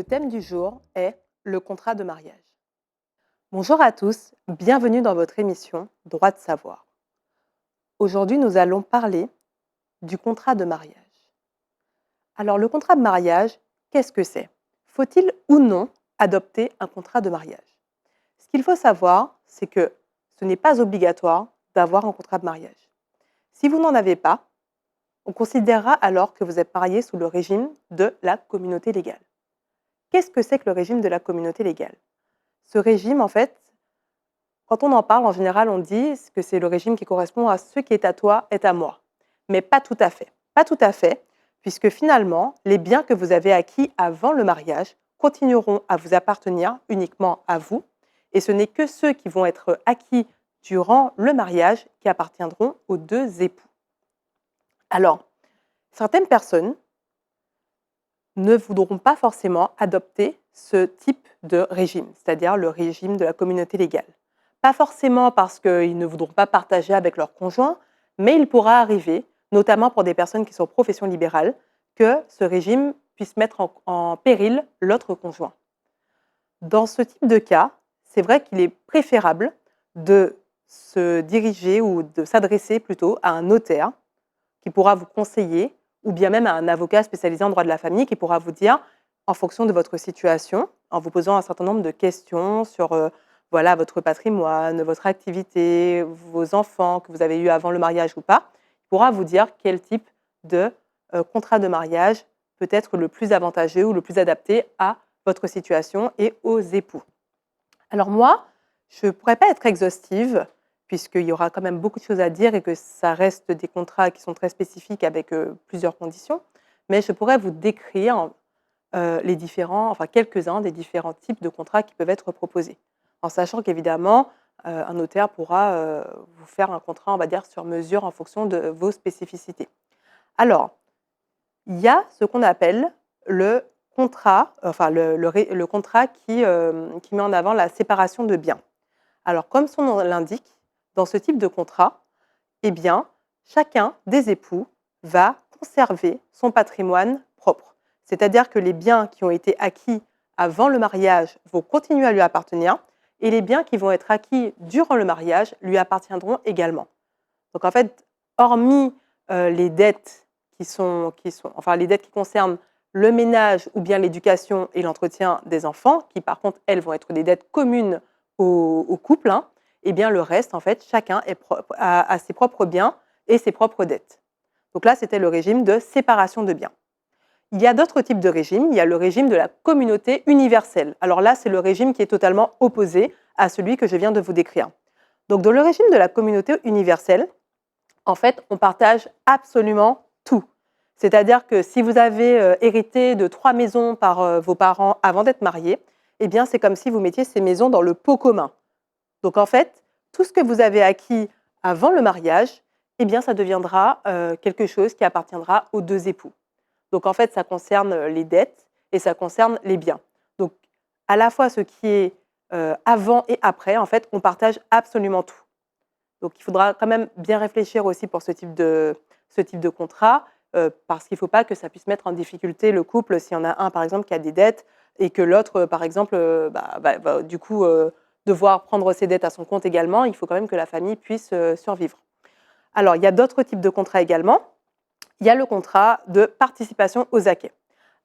Le thème du jour est le contrat de mariage. Bonjour à tous, bienvenue dans votre émission Droit de savoir. Aujourd'hui, nous allons parler du contrat de mariage. Alors, le contrat de mariage, qu'est-ce que c'est? Faut-il ou non adopter un contrat de mariage? Ce qu'il faut savoir, c'est que ce n'est pas obligatoire d'avoir un contrat de mariage. Si vous n'en avez pas, on considérera alors que vous êtes marié sous le régime de la communauté légale. Qu'est-ce que c'est que le régime de la communauté légale? Ce régime, en fait, quand on en parle, en général, on dit que c'est le régime qui correspond à ce qui est à toi est à moi. Mais pas tout à fait. Pas tout à fait, puisque finalement, les biens que vous avez acquis avant le mariage continueront à vous appartenir uniquement à vous, et ce n'est que ceux qui vont être acquis durant le mariage qui appartiendront aux deux époux. Alors, certaines personnes ne voudront pas forcément adopter ce type de régime, c'est-à-dire le régime de la communauté légale. Pas forcément parce qu'ils ne voudront pas partager avec leur conjoint, mais il pourra arriver, notamment pour des personnes qui sont profession libérale, que ce régime puisse mettre en péril l'autre conjoint. Dans ce type de cas, c'est vrai qu'il est préférable de se diriger ou de s'adresser plutôt à un notaire qui pourra vous conseiller, ou bien même à un avocat spécialisé en droit de la famille qui pourra vous dire, en fonction de votre situation, en vous posant un certain nombre de questions sur voilà, votre patrimoine, votre activité, vos enfants que vous avez eus avant le mariage ou pas, il pourra vous dire quel type de contrat de mariage peut être le plus avantageux ou le plus adapté à votre situation et aux époux. Alors moi, je ne pourrais pas être exhaustive, puisqu'il y aura quand même beaucoup de choses à dire et que ça reste des contrats qui sont très spécifiques avec plusieurs conditions, mais je pourrais vous décrire les différents, enfin quelques-uns des différents types de contrats qui peuvent être proposés. En sachant qu'évidemment, un notaire pourra vous faire un contrat, on va dire, sur mesure en fonction de vos spécificités. Alors, il y a ce qu'on appelle le contrat, enfin le contrat qui met en avant la séparation de biens. Alors, comme son nom l'indique, dans ce type de contrat, eh bien, chacun des époux va conserver son patrimoine propre. C'est-à-dire que les biens qui ont été acquis avant le mariage vont continuer à lui appartenir et les biens qui vont être acquis durant le mariage lui appartiendront également. Donc en fait, hormis les dettes enfin les dettes qui concernent le ménage ou bien l'éducation et l'entretien des enfants, qui par contre, elles vont être des dettes communes au couple, hein, et bien le reste, en fait, chacun a ses propres biens et ses propres dettes. Donc là, c'était le régime de séparation de biens. Il y a d'autres types de régimes. Il y a le régime de la communauté universelle. Alors là, c'est le régime qui est totalement opposé à celui que je viens de vous décrire. Donc dans le régime de la communauté universelle, en fait, on partage absolument tout. C'est-à-dire que si vous avez hérité de 3 maisons par vos parents avant d'être mariés, eh bien, c'est comme si vous mettiez ces maisons dans le pot commun. Donc en fait, tout ce que vous avez acquis avant le mariage, eh bien, ça deviendra quelque chose qui appartiendra aux deux époux. Donc en fait, ça concerne les dettes et ça concerne les biens. Donc à la fois ce qui est avant et après, en fait, on partage absolument tout. Donc il faudra quand même bien réfléchir aussi pour ce type de contrat, parce qu'il ne faut pas que ça puisse mettre en difficulté le couple s'il y en a un, par exemple, qui a des dettes et que l'autre, par exemple, va du coup devoir prendre ses dettes à son compte également. Il faut quand même que la famille puisse survivre. Alors, il y a d'autres types de contrats également. Il y a le contrat de participation aux acquêts.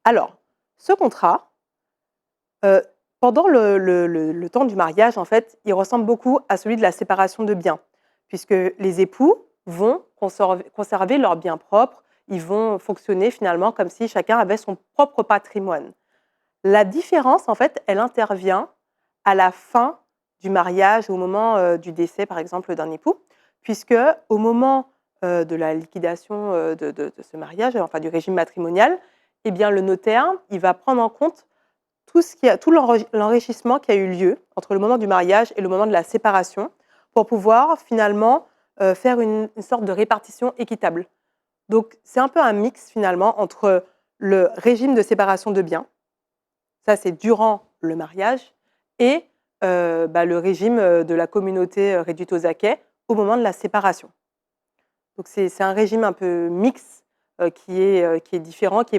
Alors, ce contrat, euh, pendant le temps du mariage, en fait, il ressemble beaucoup à celui de la séparation de biens, puisque les époux vont conserver leurs biens propres, ils vont fonctionner finalement comme si chacun avait son propre patrimoine. La différence, en fait, elle intervient à la fin du mariage, au moment du décès, par exemple, d'un époux, puisque au moment de la liquidation de ce mariage, enfin du régime matrimonial, eh bien, le notaire, il va prendre en compte tout l'enrichissement qui a eu lieu entre le moment du mariage et le moment de la séparation, pour pouvoir finalement faire une sorte de répartition équitable. Donc, c'est un peu un mix finalement entre le régime de séparation de biens, ça c'est durant le mariage, et le régime de la communauté réduite aux acquêts au moment de la séparation. Donc c'est un régime un peu mix qui est différent, qui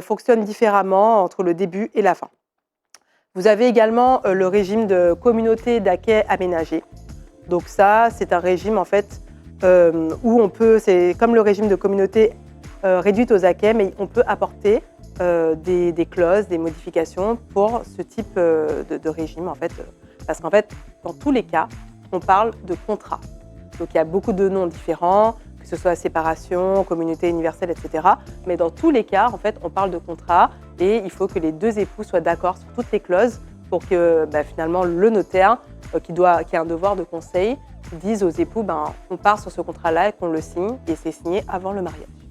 fonctionne différemment entre le début et la fin. Vous avez également le régime de communauté d'accueil aménagé. Donc ça, c'est un régime en fait où c'est comme le régime de communauté réduite aux acquets, mais on peut apporter des clauses, des modifications pour ce type de régime en fait. Parce qu'en fait, dans tous les cas, on parle de contrat. Donc il y a beaucoup de noms différents, que ce soit séparation, communauté universelle, etc. Mais dans tous les cas, en fait, on parle de contrat et il faut que les deux époux soient d'accord sur toutes les clauses pour que finalement le notaire, qui a un devoir de conseil, dise aux époux on part sur ce contrat-là et qu'on le signe et c'est signé avant le mariage.